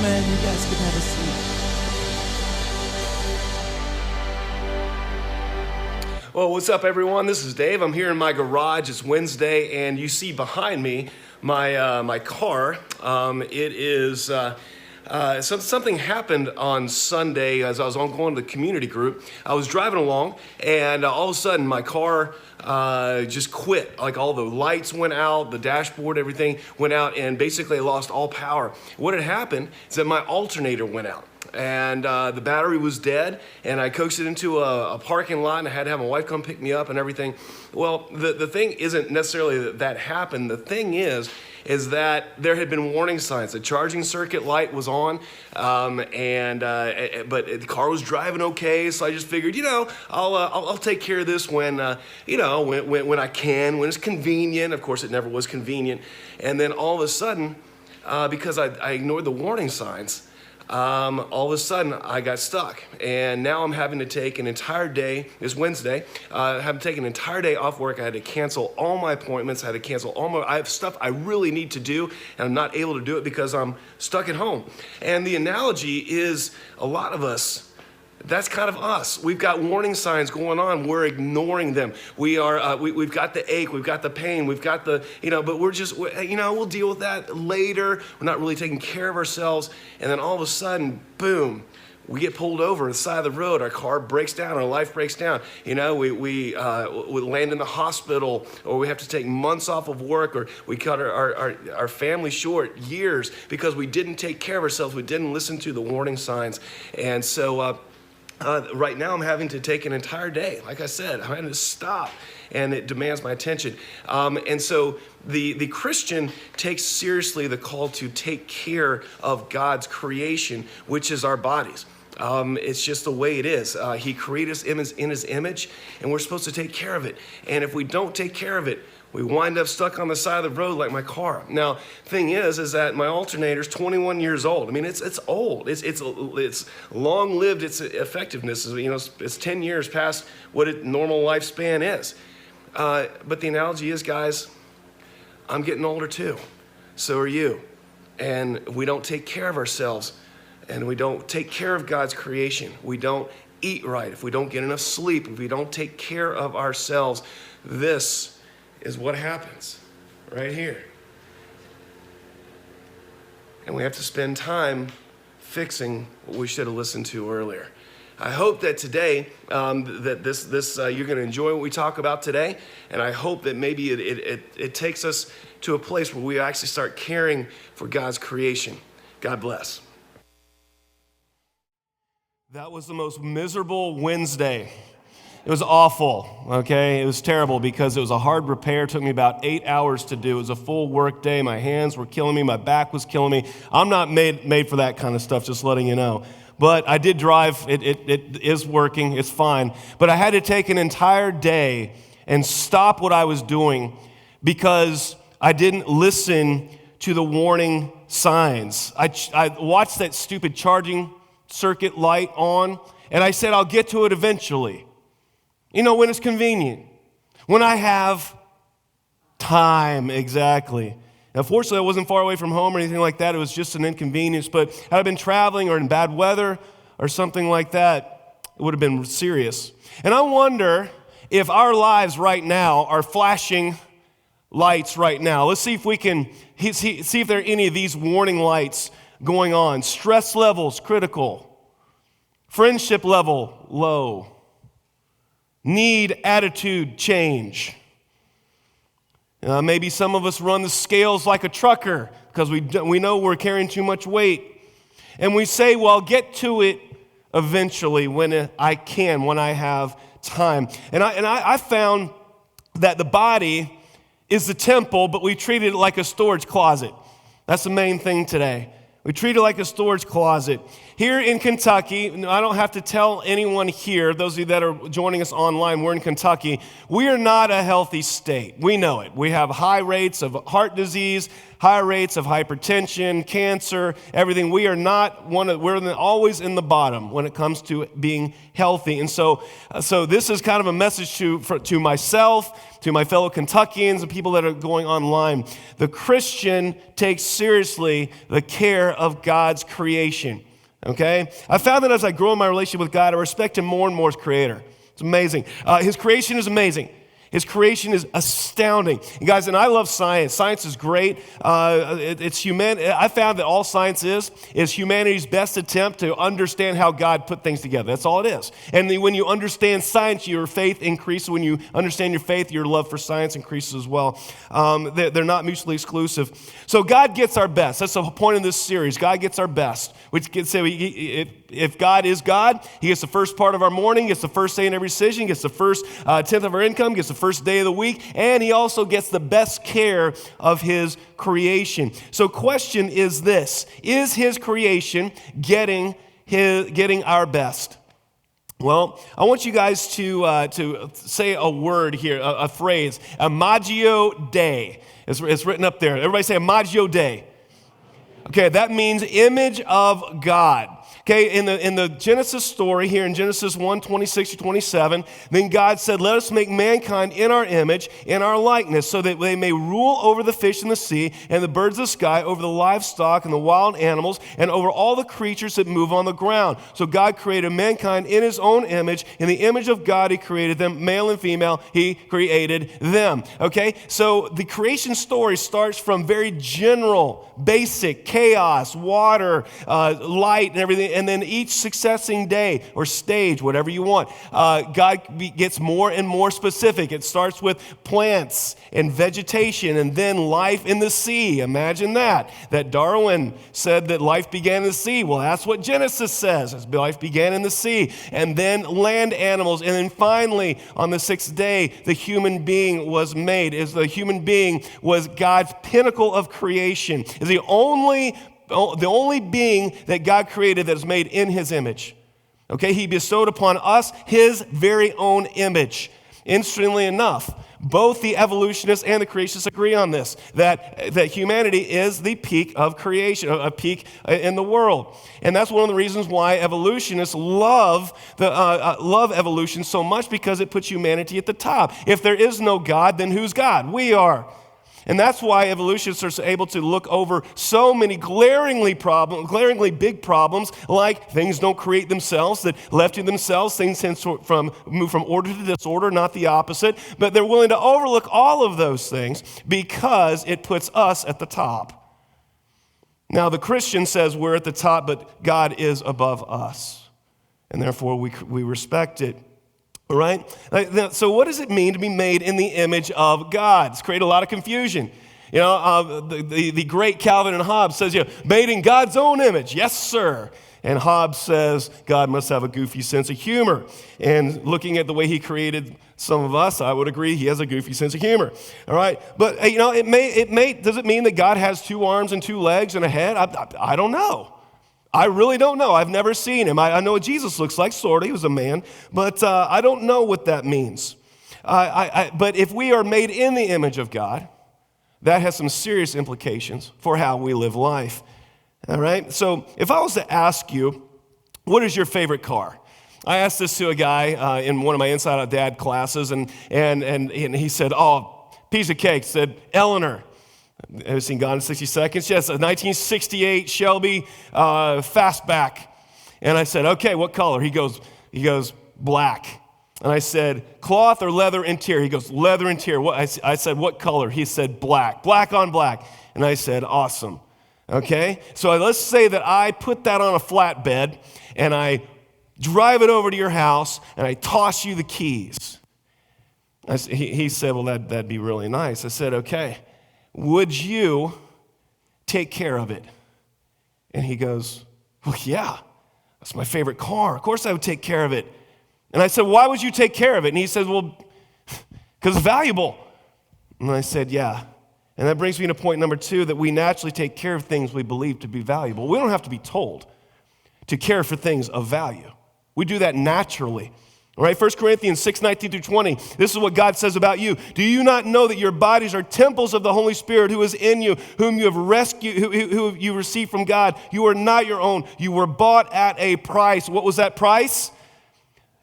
Amen. You guys can have a seat. Well, what's up, everyone? This is Dave. I'm here in my garage. It's Wednesday, and you see behind me my car. Something happened on Sunday as I was going to the community group. I was driving along, and all of a sudden, my car just quit. Like, all the lights went out, the dashboard, everything went out, and basically I lost all power. What had happened is that my alternator went out. And the battery was dead, and I coaxed it into a parking lot, and I had to have my wife come pick me up and everything. Well, the thing isn't necessarily that happened. The thing is that there had been warning signs. The charging circuit light was on, but the car was driving okay, so I just figured, I'll take care of this when I can, when it's convenient. Of course, it never was convenient. And then all of a sudden, because I ignored the warning signs, all of a sudden I got stuck, and now I'm having to take an entire day. It's Wednesday. I have to take an entire day off work. I had to cancel all my appointments. I had to cancel I have stuff I really need to do, and I'm not able to do it because I'm stuck at home. And the analogy is a lot of us. That's kind of us. We've got warning signs going on. We're ignoring them. We've got the ache. We've got the pain. We've got the, but we'll deal with that later. We're not really taking care of ourselves. And then all of a sudden, boom, we get pulled over on the side of the road. Our car breaks down. Our life breaks down. We land in the hospital, or we have to take months off of work, or we cut our family short years because we didn't take care of ourselves. We didn't listen to the warning signs. And so, right now I'm having to take an entire day. Like I said, I'm having to stop, and it demands my attention. And so the Christian takes seriously the call to take care of God's creation, which is our bodies. It's just the way it is. He created us in his image, and we're supposed to take care of it. And if we don't take care of it, we wind up stuck on the side of the road like my car. Now, thing is that my alternator's 21 years old. I mean, it's old. It's long-lived. Its effectiveness is, it's 10 years past what a normal lifespan is. But the analogy is, guys, I'm getting older too. So are you. And we don't take care of ourselves, and we don't take care of God's creation. We don't eat right. If we don't get enough sleep, if we don't take care of ourselves, this is what happens right here. And we have to spend time fixing what we should have listened to earlier. I hope that today, that this you're going to enjoy what we talk about today, and I hope that maybe it takes us to a place where we actually start caring for God's creation. God bless. That was the most miserable Wednesday. It was awful, okay? It was terrible because it was a hard repair. It took me about 8 hours to do. It was a full work day. My hands were killing me. My back was killing me. I'm not made for that kind of stuff, just letting you know. But I did drive. It is working. It's fine. But I had to take an entire day and stop what I was doing because I didn't listen to the warning signs. I watched that stupid charging circuit light on, and I said, I'll get to it eventually. When it's convenient, when I have time, exactly. Now, fortunately, I wasn't far away from home or anything like that. It was just an inconvenience, but had I been traveling or in bad weather or something like that, it would have been serious. And I wonder if our lives right now are flashing lights right now. Let's see if we can see if there are any of these warning lights going on. Stress levels, critical. Friendship level, low. Need attitude change. Maybe some of us run the scales like a trucker because we know we're carrying too much weight. And we say, well, I'll get to it eventually when I can, when I have time. And I found that the body is the temple, but we treated it like a storage closet. That's the main thing today. We treat it like a storage closet. Here in Kentucky, I don't have to tell anyone here, those of you that are joining us online, we're in Kentucky. We are not a healthy state. We know it. We have high rates of heart disease, high rates of hypertension, cancer, everything. We are not we're always in the bottom when it comes to being healthy. And so this is kind of a message to myself, to my fellow Kentuckians and people that are going online. The Christian takes seriously the care of God's creation. Okay? I found that as I grow in my relationship with God, I respect him more and more as creator. It's amazing. His creation is amazing. His creation is astounding. And guys, and I love science. Science is great. It's human. I found that all science is humanity's best attempt to understand how God put things together. That's all it is. And then when you understand science, your faith increases. When you understand your faith, your love for science increases as well. They're not mutually exclusive. So God gets our best. That's the point of this series. God gets our best. Which gets if God is God, he gets the first part of our morning, gets the first day in every decision, gets the first tenth of our income, gets the first day of the week, and he also gets the best care of his creation. So question is this: is his creation getting our best? Well, I want you guys to say a word here, a phrase, Imago Dei. It's written up there. Everybody say Imago Dei. Okay, that means image of God. Okay, in the Genesis story here in Genesis 1:26-27, then God said, let us make mankind in our image, in our likeness, so that they may rule over the fish in the sea and the birds of the sky, over the livestock and the wild animals, and over all the creatures that move on the ground. So God created mankind in his own image. In the image of God, he created them, male and female, he created them. Okay, so the creation story starts from very general, basic, chaos, water, light, and everything. And then each succeeding day or stage, whatever you want, God gets more and more specific. It starts with plants and vegetation and then life in the sea. Imagine that Darwin said that life began in the sea. Well, that's what Genesis says. Life began in the sea. And then land animals. And then finally, on the sixth day, the human being was made. The human being was God's pinnacle of creation. Is the only being that God created that is made in his image. Okay, he bestowed upon us his very own image. Interestingly enough, both the evolutionists and the creationists agree on this, that humanity is the peak of creation, a peak in the world. And that's one of the reasons why evolutionists love evolution so much, because it puts humanity at the top. If there is no God, then who's God? We are. And that's why evolutionists are able to look over so many glaringly big problems, like things don't create themselves, that left to themselves, things move from order to disorder, not the opposite. But they're willing to overlook all of those things because it puts us at the top. Now, the Christian says we're at the top, but God is above us. And therefore, we respect it. All right? So what does it mean to be made in the image of God? It's created a lot of confusion. You know, the great Calvin and Hobbes says, made in God's own image. Yes, sir. And Hobbes says God must have a goofy sense of humor. And looking at the way he created some of us, I would agree he has a goofy sense of humor. All right? But, does it mean that God has 2 arms and 2 legs and a head? I don't know. I really don't know. I've never seen him. I know what Jesus looks like, sort of. He was a man. But I don't know what that means. But if we are made in the image of God, that has some serious implications for how we live life. All right? So if I was to ask you, what is your favorite car? I asked this to a guy in one of my Inside Out Dad classes, and he said, piece of cake. Said, Eleanor. Have you seen Gone in 60 Seconds? Yes, a 1968 Shelby Fastback. And I said, okay, what color? He goes, black. And I said, cloth or leather interior? He goes, leather interior. I said, what color? He said, black. Black on black. And I said, awesome. Okay? So let's say that I put that on a flatbed and I drive it over to your house and I toss you the keys. He said, well, that'd be really nice. I said, okay. Would you take care of it? And he goes, well, yeah, that's my favorite car. Of course I would take care of it. And I said, why would you take care of it? And he said, well, because it's valuable. And I said, yeah. And that brings me to point number 2, that we naturally take care of things we believe to be valuable. We don't have to be told to care for things of value. We do that naturally. All right, 1 Corinthians 6:19 through 20. This is what God says about you. Do you not know that your bodies are temples of the Holy Spirit who is in you, whom you have rescued, who you received from God? You are not your own. You were bought at a price. What was that price?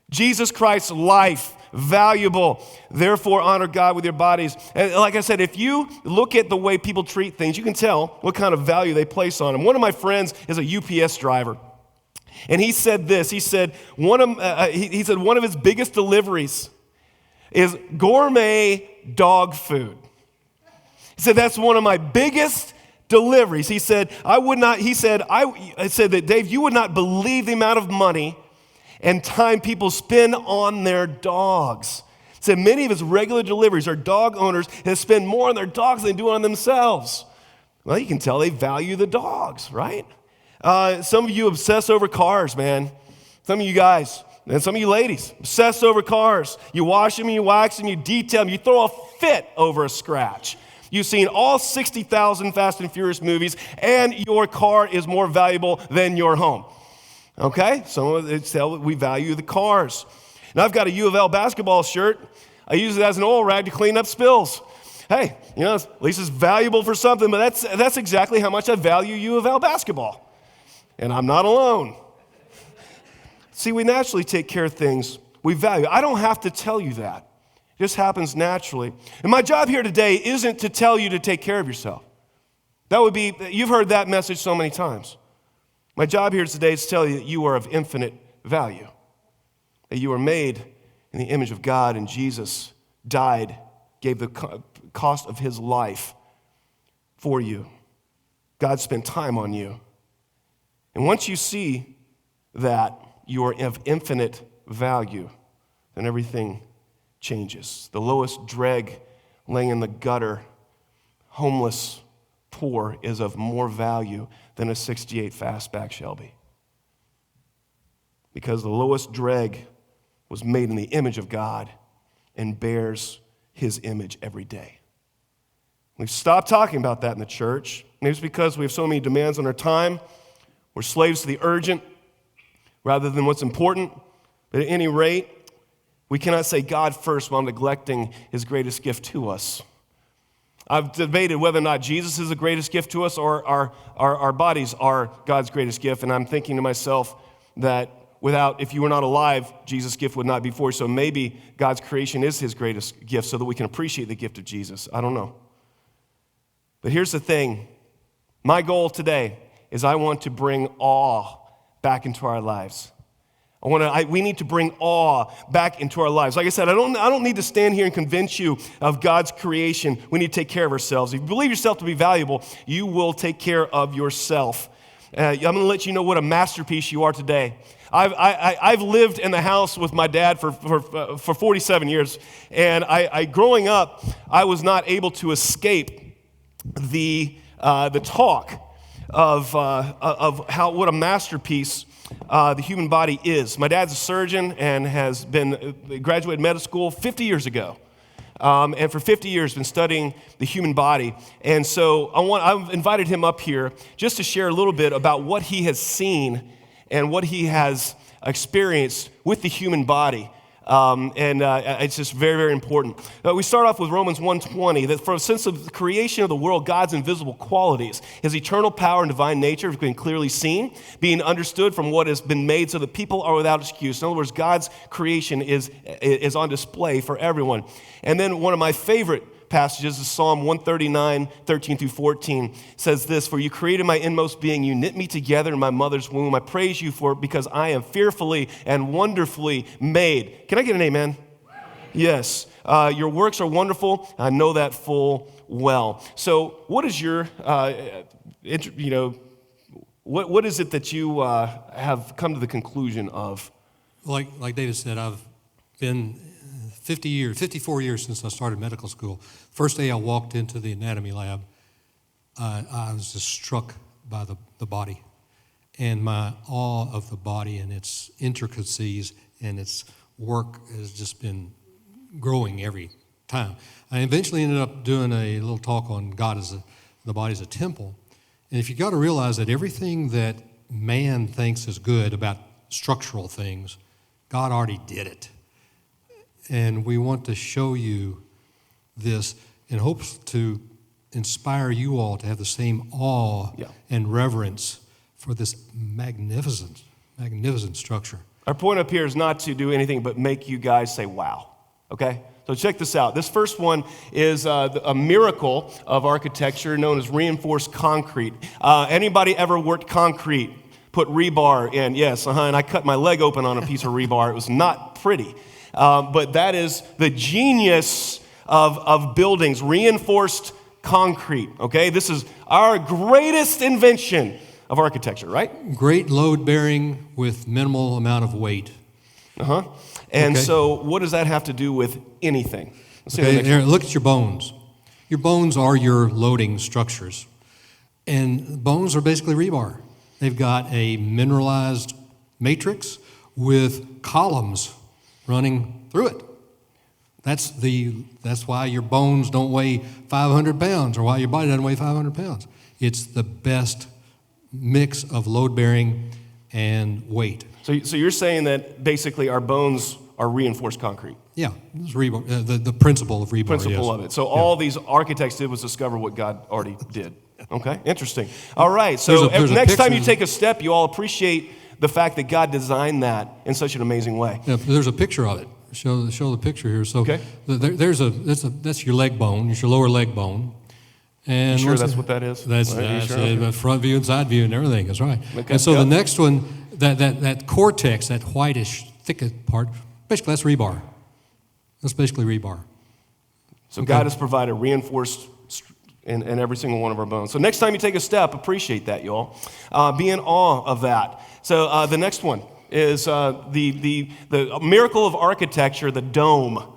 Jesus Christ's life. Valuable. Therefore, honor God with your bodies. And like I said, if you look at the way people treat things, you can tell what kind of value they place on them. One of my friends is a UPS driver. And he said this, he said one of his biggest deliveries is gourmet dog food. He said, that's one of my biggest deliveries. He said, I said that, Dave, you would not believe the amount of money and time people spend on their dogs. He said many of his regular deliveries are dog owners that spend more on their dogs than they do on themselves. Well, you can tell they value the dogs, right? Some of you obsess over cars, man. Some of you guys, and some of you ladies, obsess over cars. You wash them, you wax them, you detail them, you throw a fit over a scratch. You've seen all 60,000 Fast and Furious movies, and your car is more valuable than your home. Okay? So we value the cars. Now, I've got a U of L basketball shirt. I use it as an oil rag to clean up spills. Hey, at least it's valuable for something, but that's exactly how much I value U of L basketball. And I'm not alone. See, we naturally take care of things we value. I don't have to tell you that. It just happens naturally. And my job here today isn't to tell you to take care of yourself. You've heard that message so many times. My job here today is to tell you that you are of infinite value, that you are made in the image of God, and Jesus died, gave the cost of his life for you. God spent time on you. And once you see that you are of infinite value, then everything changes. The lowest dreg laying in the gutter, homeless, poor, is of more value than a 68 fastback Shelby. Because the lowest dreg was made in the image of God and bears his image every day. We've stopped talking about that in the church. Maybe it's because we have so many demands on our time. We're slaves to the urgent rather than what's important. But at any rate, we cannot say God first while neglecting his greatest gift to us. I've debated whether or not Jesus is the greatest gift to us or our bodies are God's greatest gift. And I'm thinking to myself that if you were not alive, Jesus' gift would not be for you. So maybe God's creation is his greatest gift so that we can appreciate the gift of Jesus. I don't know. But here's the thing. My goal today is I want to bring awe back into our lives. We need to bring awe back into our lives. Like I said, I don't need to stand here and convince you of God's creation. We need to take care of ourselves. If you believe yourself to be valuable, you will take care of yourself. I'm going to let you know what a masterpiece you are today. I've lived in the house with my dad for 47 years, and growing up, I was not able to escape the talk of what a masterpiece the human body is. My dad's a surgeon and has graduated medical school 50 years ago. And for 50 years been studying the human body. And so I've invited him up here just to share a little bit about what he has seen and what he has experienced with the human body. It's just very, very important. We start off with Romans 1:20, that since the creation of the world, God's invisible qualities, his eternal power and divine nature have been clearly seen, being understood from what has been made so that people are without excuse. In other words, God's creation is on display for everyone. And then one of my favorite passages is Psalm 139, 13 through 14, says this, "For you created my inmost being, you knit me together in my mother's womb. I praise you because I am fearfully and wonderfully made." Can I get an amen? Yes. Your works are wonderful. I know that full well. So what is your, what is it that you have come to the conclusion of? Like David said, I've been 54 years since I started medical school. First day I walked into the anatomy lab, I was just struck by the body and my awe of the body and its intricacies and its work has just been growing every time. I eventually ended up doing a little talk on God as the body as a temple. And if you got to realize that everything that man thinks is good about structural things, God already did it. And we want to show you this in hopes to inspire you all to have the same awe and reverence for this magnificent structure. Our point up here is not to do anything but make you guys say, wow, okay? So check this out. This first one is a miracle of architecture known as reinforced concrete. Anybody ever worked concrete? Put rebar in? Yes, and I cut my leg open on a piece of rebar. It was not pretty. But that is the genius of buildings, reinforced concrete, okay? This is our greatest invention of architecture, right? Great load bearing with minimal amount of weight. And so what does that have to do with anything? Let's see the next Aaron, look at your bones. Your bones are your loading structures. And bones are basically rebar. They've got a mineralized matrix with columns running through it. That's why your bones don't weigh 500 pounds or why your body doesn't weigh 500 pounds. It's the best mix of load bearing and weight. So you're saying that basically our bones are reinforced concrete? Yeah, it's rebar, the principle of rebar. Principle of it. So all these architects did was discover what God already did. Okay, interesting. All right, so next time you take a step, you all appreciate the fact that God designed that in such an amazing way. Yeah, there's a picture of it. Show the picture here. So that's your leg bone. It's your lower leg bone. And you sure that's what that is? That's front view and side view and everything. That's right. Okay. And so the next one, that cortex, that whitish, thick part, basically that's rebar. That's basically rebar. So God has provided reinforced in every single one of our bones. So next time you take a step, appreciate that, y'all. Be in awe of that. So the next one is the miracle of architecture, the dome.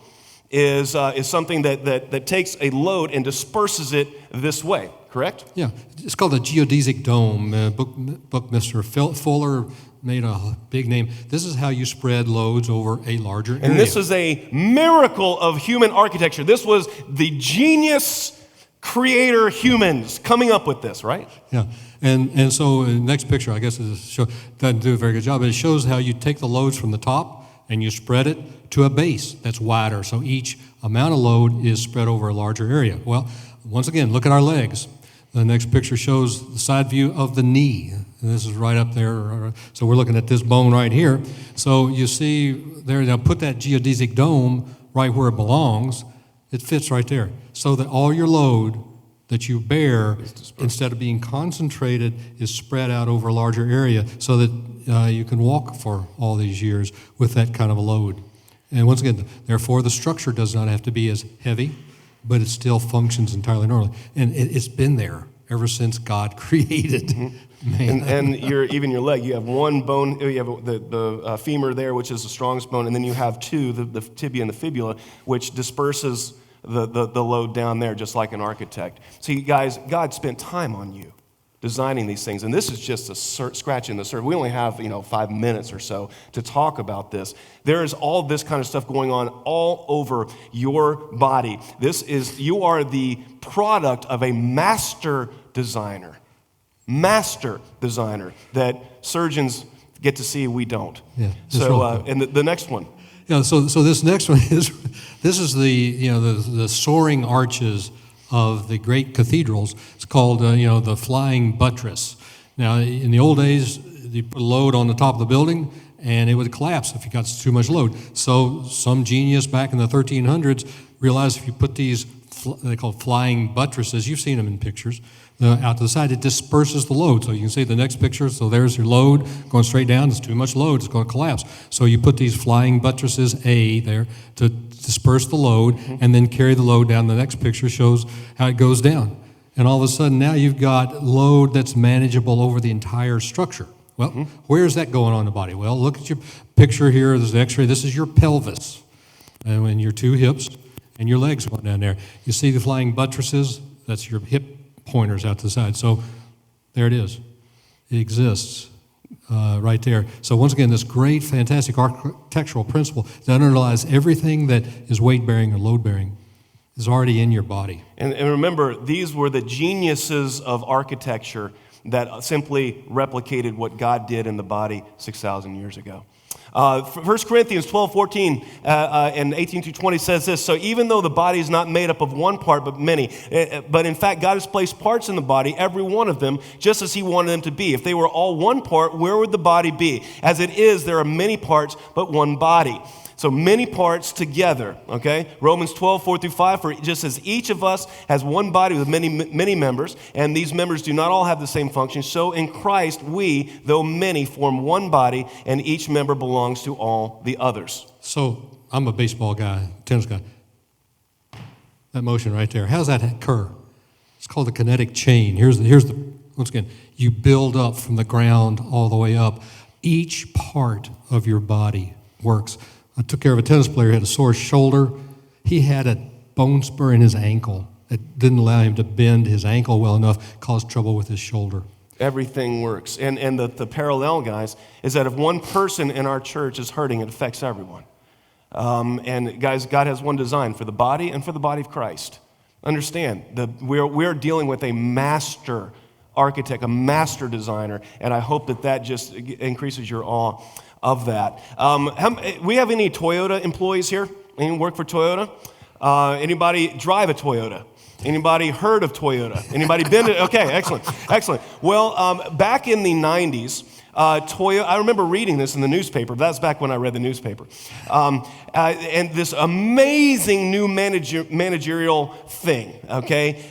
Is something that takes a load and disperses it this way, correct? Yeah, it's called the Geodesic Dome. Bookmaster Fuller made a big name. This is how you spread loads over a larger area. And this is a miracle of human architecture. This was the genius creator humans coming up with this, right? Yeah, and so the next picture, I guess, doesn't do a very good job, but it shows how you take the loads from the top and you spread it to a base that's wider. So each amount of load is spread over a larger area. Well, once again, look at our legs. The next picture shows the side view of the knee. And this is right up there. So we're looking at this bone right here. So you see there, now put that geodesic dome right where it belongs. It fits right there. So that all your load that you bear, instead of being concentrated, is spread out over a larger area so that you can walk for all these years with that kind of a load. And once again, therefore, the structure does not have to be as heavy, but it still functions entirely normally. And it's been there ever since God created man. And even your leg, you have one bone, you have the femur there, which is the strongest bone, and then you have two, the tibia and the fibula, which disperses the load down there, just like an architect. See, guys, God spent time on you designing these things, and this is just a scratching the surface. We only have 5 minutes or so to talk about this. There is all this kind of stuff going on all over your body. You are the product of a master designer that surgeons get to see, we don't. Yeah. So, and the next one. Yeah, so this next one is the soaring arches of the great cathedrals. It's called the Flying Buttress. Now, in the old days, you put a load on the top of the building, and it would collapse if you got too much load. So some genius back in the 1300s realized if you put these, they call flying buttresses, you've seen them in pictures, out to the side, it disperses the load. So you can see the next picture, so there's your load going straight down. It's too much load, it's going to collapse. So you put these flying buttresses, there, to disperse the load, and then carry the load down. The next picture shows how it goes down. And all of a sudden now you've got load that's manageable over the entire structure. Well, where's that going on in the body? Well, look at your picture here. There's an x-ray. This is your pelvis, and when your two hips and your legs going down there. You see the flying buttresses? That's your hip pointers out to the side. So there it is. It exists right there. So once again, this great, fantastic architectural principle that underlies everything that is weight-bearing or load-bearing is already in your body. And remember, these were the geniuses of architecture that simply replicated what God did in the body 6,000 years ago. 1 Corinthians 12:14 and 18-20 says this, so even though the body is not made up of one part but many, but in fact God has placed parts in the body, every one of them, just as he wanted them to be. If they were all one part, where would the body be? As it is, there are many parts but one body. So many parts together, okay? Romans 12:4-5, for just as each of us has one body with many members, and these members do not all have the same function, so in Christ we, though many, form one body, and each member belongs to all the others. So I'm a baseball guy, tennis guy. That motion right there, how does that occur? It's called the kinetic chain. Here's the once again, you build up from the ground all the way up. Each part of your body works. I took care of a tennis player who had a sore shoulder. He had a bone spur in his ankle. It didn't allow him to bend his ankle well enough, caused trouble with his shoulder. Everything works. And the parallel, guys, is that if one person in our church is hurting, it affects everyone. And guys, God has one design for the body and for the body of Christ. Understand, we're dealing with a master architect, a master designer, and I hope that just increases your awe of that. We have any Toyota employees here? Any work for Toyota? Anybody drive a Toyota? Anybody heard of Toyota? Anybody been to? Okay, excellent. Well, back in the 90s, Toyota, I remember reading this in the newspaper. That's back when I read the newspaper. And this amazing new managerial thing, okay?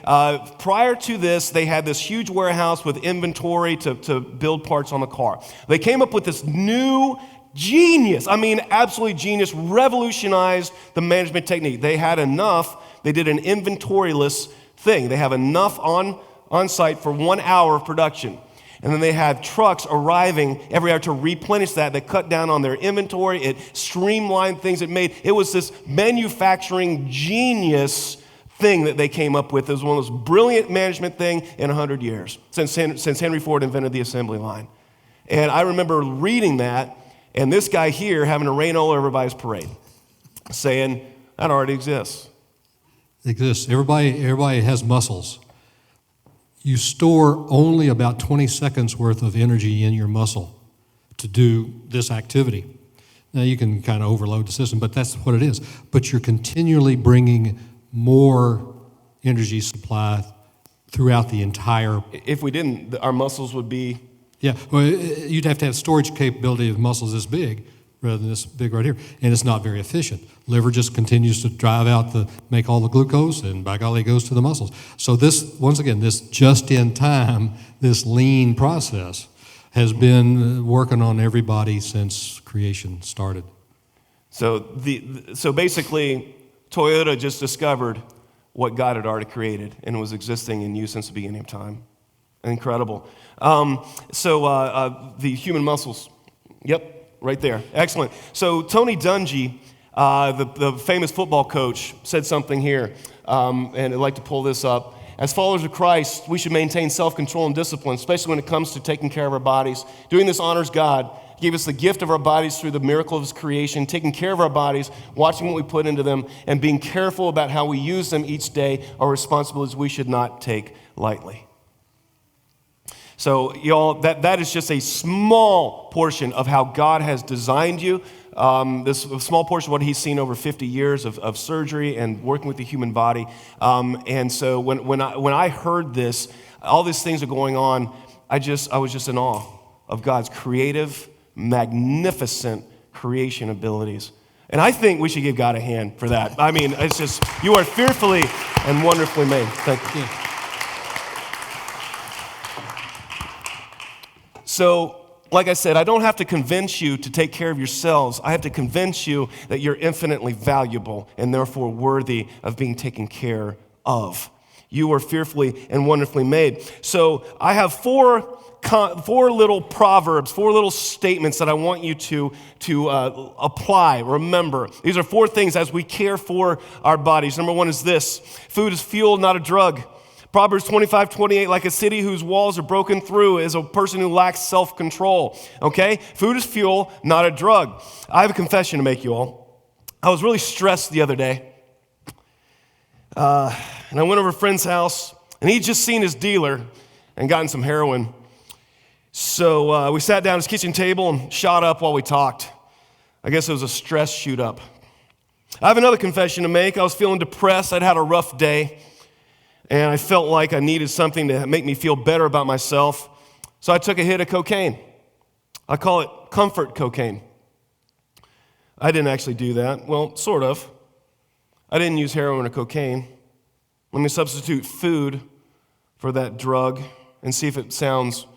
Prior to this, they had this huge warehouse with inventory to build parts on the car. They came up with this new genius, absolutely genius, revolutionized the management technique. They had enough, they did an inventoryless thing. They have enough on site for 1 hour of production. And then they had trucks arriving every hour to replenish that. They cut down on their inventory. It streamlined things. It was this manufacturing genius thing that they came up with. It was one of those brilliant management thing in 100 years since Henry Ford invented the assembly line. And I remember reading that, and this guy here having to rain all over everybody's parade, saying, that already exists. It exists. Everybody has muscles. You store only about 20 seconds worth of energy in your muscle to do this activity. Now, you can kind of overload the system, but that's what it is. But you're continually bringing more energy supply throughout the entire... If we didn't, our muscles would be... Yeah, well, you'd have to have storage capability of muscles this big rather than this big right here, and it's not very efficient. Liver just continues to drive out make all the glucose, and by golly, it goes to the muscles. So this, once again, this just-in-time, this lean process has been working on everybody since creation started. So basically, Toyota just discovered what God had already created and was existing in use since the beginning of time. Incredible. The human muscles. Yep. Right there. Excellent. So Tony Dungy, the famous football coach, said something here, and I'd like to pull this up. As followers of Christ, we should maintain self-control and discipline, especially when it comes to taking care of our bodies. Doing this honors God. He gave us the gift of our bodies through the miracle of His creation, taking care of our bodies, watching what we put into them, and being careful about how we use them each day are responsibilities we should not take lightly. So, y'all, that is just a small portion of how God has designed you. This small portion of what He's seen over 50 years of surgery and working with the human body. And so when I heard this, all these things are going on, I was just in awe of God's creative, magnificent creation abilities. And I think we should give God a hand for that. It's just, you are fearfully and wonderfully made. Thank you. Yeah. So, like I said, I don't have to convince you to take care of yourselves. I have to convince you that you're infinitely valuable and therefore worthy of being taken care of. You are fearfully and wonderfully made. So I have four little proverbs, four little statements that I want you to apply, remember. These are four things as we care for our bodies. Number one is this: food is fuel, not a drug. Proverbs 25:28, like a city whose walls are broken through is a person who lacks self-control, okay? Food is fuel, not a drug. I have a confession to make, you all. I was really stressed the other day, and I went over to a friend's house, and he'd just seen his dealer and gotten some heroin. So we sat down at his kitchen table and shot up while we talked. I guess it was a stress shoot up. I have another confession to make. I was feeling depressed. I'd had a rough day, and I felt like I needed something to make me feel better about myself. So I took a hit of cocaine. I call it comfort cocaine. I didn't actually do that. Well, sort of. I didn't use heroin or cocaine. Let me substitute food for that drug and see if it sounds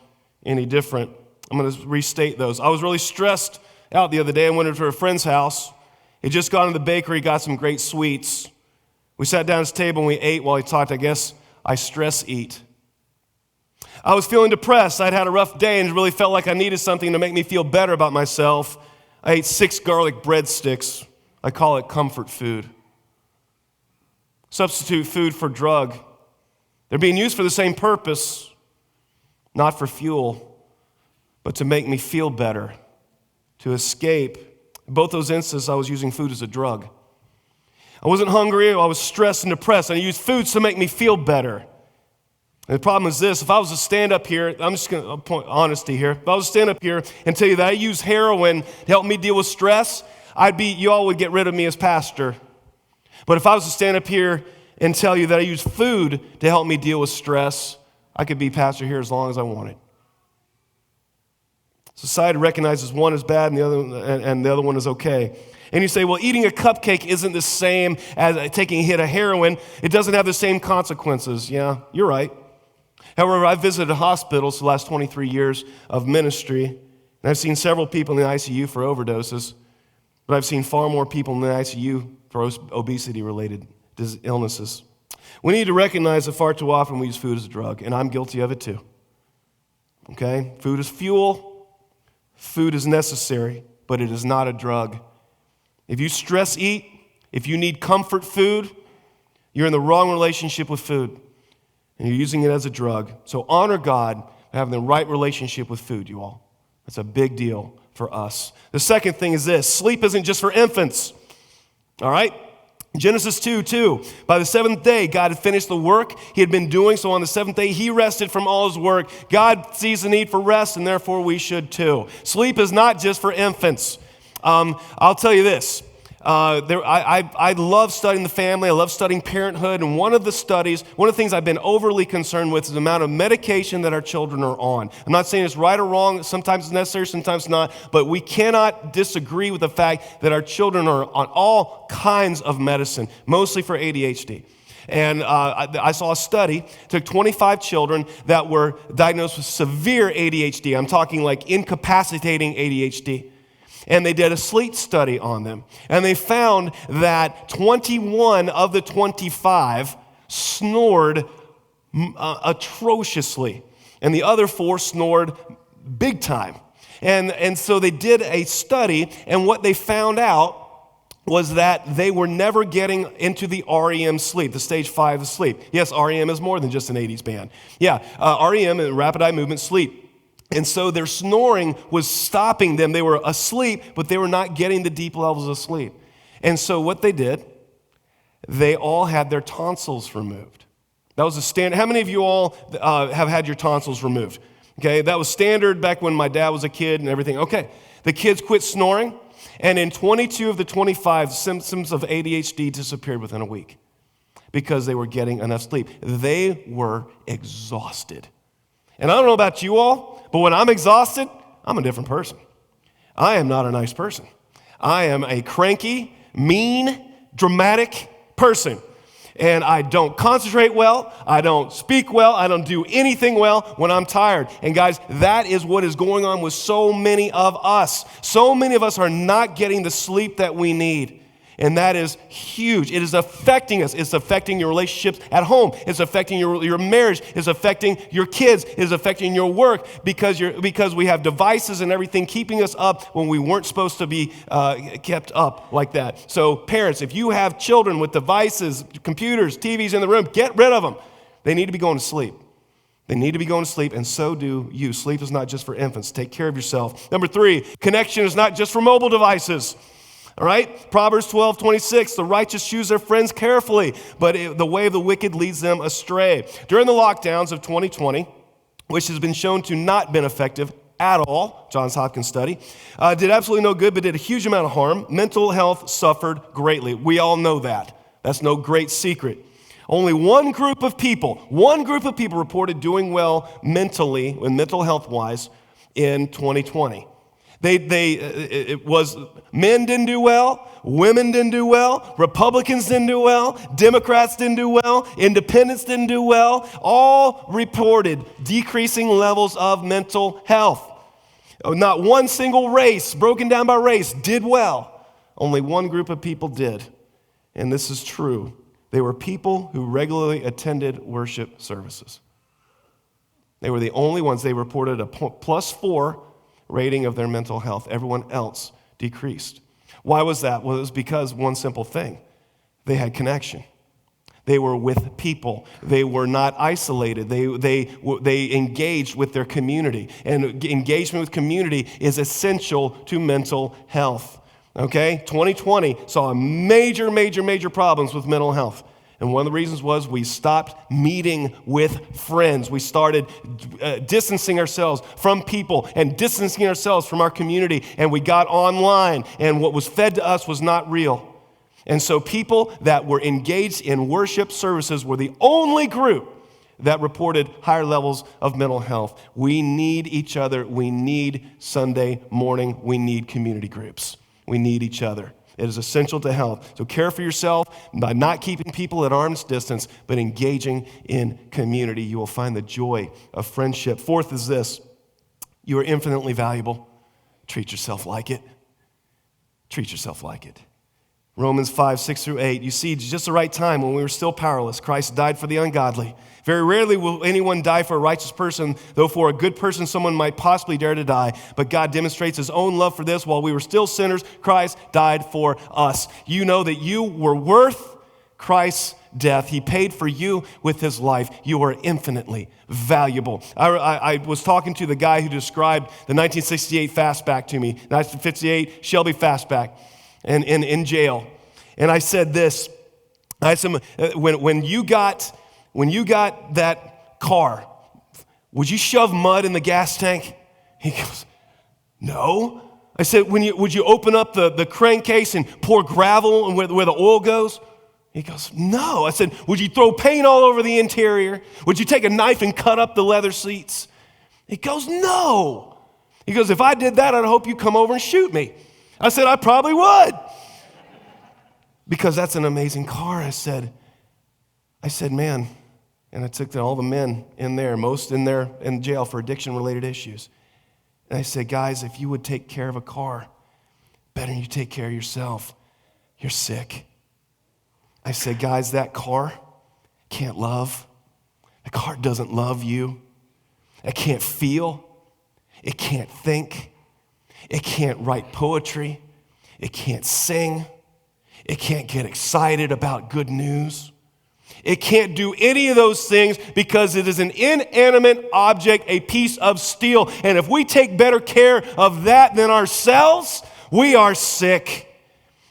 any different. I'm going to restate those. I was really stressed out the other day. I went over to a friend's house. He just got into the bakery, got some great sweets. We sat down at his table and we ate while he talked. I guess I stress eat. I was feeling depressed. I'd had a rough day and really felt like I needed something to make me feel better about myself. I ate 6 garlic breadsticks. I call it comfort food. Substitute food for drug. They're being used for the same purpose, not for fuel, but to make me feel better, to escape. In both those instances, I was using food as a drug. I wasn't hungry. I was stressed and depressed. And I used foods to make me feel better. And the problem is this. If I was to stand up here, I'm just going to point honesty here. If I was to stand up here and tell you that I use heroin to help me deal with stress, you all would get rid of me as pastor. But if I was to stand up here and tell you that I use food to help me deal with stress, I could be pastor here as long as I wanted. Society recognizes one is bad and the other one is okay. And you say, well, eating a cupcake isn't the same as taking a hit of heroin. It doesn't have the same consequences. Yeah, you're right. However, I've visited hospitals the last 23 years of ministry, and I've seen several people in the ICU for overdoses, but I've seen far more people in the ICU for obesity-related illnesses. We need to recognize that far too often we use food as a drug, and I'm guilty of it too. Okay? Food is fuel. Food is necessary, but it is not a drug. If you stress eat, if you need comfort food, you're in the wrong relationship with food, and you're using it as a drug. So honor God by having the right relationship with food, you all. That's a big deal for us. The second thing is this. Sleep isn't just for infants. All right? Genesis 2:2. By the seventh day, God had finished the work he had been doing. So on the seventh day, he rested from all his work. God sees the need for rest, and therefore we should too. Sleep is not just for infants. I'll tell you this. I love studying the family. I love studying parenthood. And one of the things I've been overly concerned with is the amount of medication that our children are on. I'm not saying it's right or wrong. Sometimes it's necessary, sometimes not. But we cannot disagree with the fact that our children are on all kinds of medicine, mostly for ADHD. And I saw a study, took 25 children that were diagnosed with severe ADHD. I'm talking like incapacitating ADHD. And they did a sleep study on them. And they found that 21 of the 25 snored atrociously. And the other 4 snored big time. And so they did a study, and what they found out was that they were never getting into the REM sleep, the stage 5 of sleep. Yes, REM is more than just an 80s band. Yeah, REM, rapid eye movement sleep. And so their snoring was stopping them. They were asleep, but they were not getting the deep levels of sleep. And so what they did, they all had their tonsils removed. That was a standard. How many of you all have had your tonsils removed? Okay, that was standard back when my dad was a kid and everything. Okay, the kids quit snoring, and in 22 of the 25, symptoms of ADHD disappeared within a week because they were getting enough sleep. They were exhausted. And I don't know about you all, but when I'm exhausted, I'm a different person. I am not a nice person. I am a cranky, mean, dramatic person. And I don't concentrate well. I don't speak well. I don't do anything well when I'm tired. And guys, that is what is going on with so many of us. So many of us are not getting the sleep that we need. And that is huge. It is affecting us. It's affecting your relationships at home. It's affecting your marriage. It's affecting your kids. It's affecting your work because we have devices and everything keeping us up when we weren't supposed to be kept up like that. So parents, if you have children with devices, computers, TVs in the room, get rid of them. They need to be going to sleep. They need to be going to sleep, and so do you. Sleep is not just for infants. Take care of yourself. Number 3, connection is not just for mobile devices. All right? Proverbs 12:26, the righteous choose their friends carefully, but the way of the wicked leads them astray. During the lockdowns of 2020, which has been shown to not been effective at all, Johns Hopkins study, did absolutely no good, but did a huge amount of harm. Mental health suffered greatly. We all know that. That's no great secret. Only one group of people reported doing well mentally and mental health-wise in 2020. It was men didn't do well, women didn't do well, Republicans didn't do well, Democrats didn't do well, independents didn't do well. All reported decreasing levels of mental health. Not one single race, broken down by race, did well. Only one group of people did. And this is true. They were people who regularly attended worship services. They were the only ones. They reported a +4 rating of their mental health. Everyone else decreased. Why was that? Well, it was because one simple thing. They had connection. They were with people. They were not isolated. They engaged with their community. And engagement with community is essential to mental health. Okay? 2020 saw major problems with mental health. And one of the reasons was we stopped meeting with friends. We started distancing ourselves from people and distancing ourselves from our community. And we got online, and what was fed to us was not real. And so people that were engaged in worship services were the only group that reported higher levels of mental health. We need each other. We need Sunday morning. We need community groups. We need each other. It is essential to health. So care for yourself by not keeping people at arm's distance, but engaging in community. You will find the joy of friendship. Fourth is this: you are infinitely valuable. Treat yourself like it. Treat yourself like it. Romans 5:6-8. You see, just the right time when we were still powerless, Christ died for the ungodly. Very rarely will anyone die for a righteous person, though for a good person someone might possibly dare to die. But God demonstrates his own love for this. While we were still sinners, Christ died for us. You know that you were worth Christ's death. He paid for you with his life. You are infinitely valuable. I was talking to the guy who described the 1968 fastback to me, 1958 Shelby fastback, and in jail. And I said this, I said, when you got that car, would you shove mud in the gas tank? He goes, no. I said, would you open up the crankcase and pour gravel where the oil goes? He goes, no. I said, would you throw paint all over the interior? Would you take a knife and cut up the leather seats? He goes, no. He goes, if I did that, I'd hope you'd come over and shoot me. I said, I probably would. Because that's an amazing car. I said, man, and I took all the men in there, most in jail for addiction-related issues. And I said, guys, if you would take care of a car better than you take care of yourself, you're sick. I said, guys, that car can't love. The car doesn't love you. It can't feel. It can't think. It can't write poetry. It can't sing. It can't get excited about good news. It can't do any of those things because it is an inanimate object, a piece of steel. And if we take better care of that than ourselves, we are sick.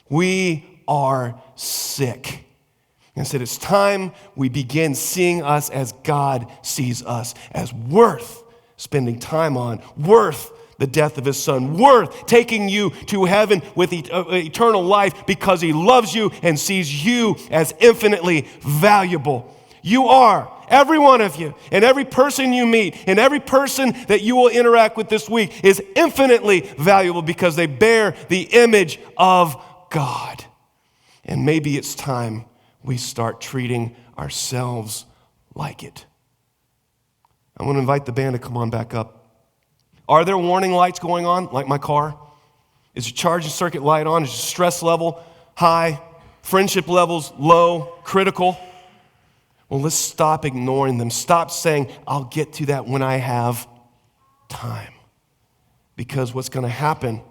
We are sick. And said it's time we begin seeing us as God sees us, as worth spending time on, worth the death of his son, worth taking you to heaven with eternal life because he loves you and sees you as infinitely valuable. You are, every one of you, and every person you meet, and every person that you will interact with this week is infinitely valuable because they bear the image of God. And maybe it's time we start treating ourselves like it. I'm going to invite the band to come on back up. Are there warning lights going on, like my car? Is your charging circuit light on? Is your stress level high? Friendship levels low, critical? Well, let's stop ignoring them. Stop saying, I'll get to that when I have time. Because what's going to happen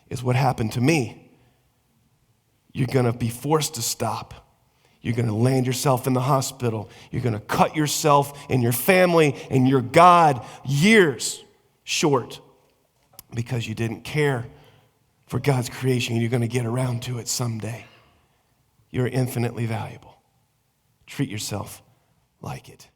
is what happened to me. You're going to be forced to stop. You're going to land yourself in the hospital. You're going to cut yourself and your family and your God years short because you didn't care for God's creation. You're going to get around to it someday. You're infinitely valuable. Treat yourself like it.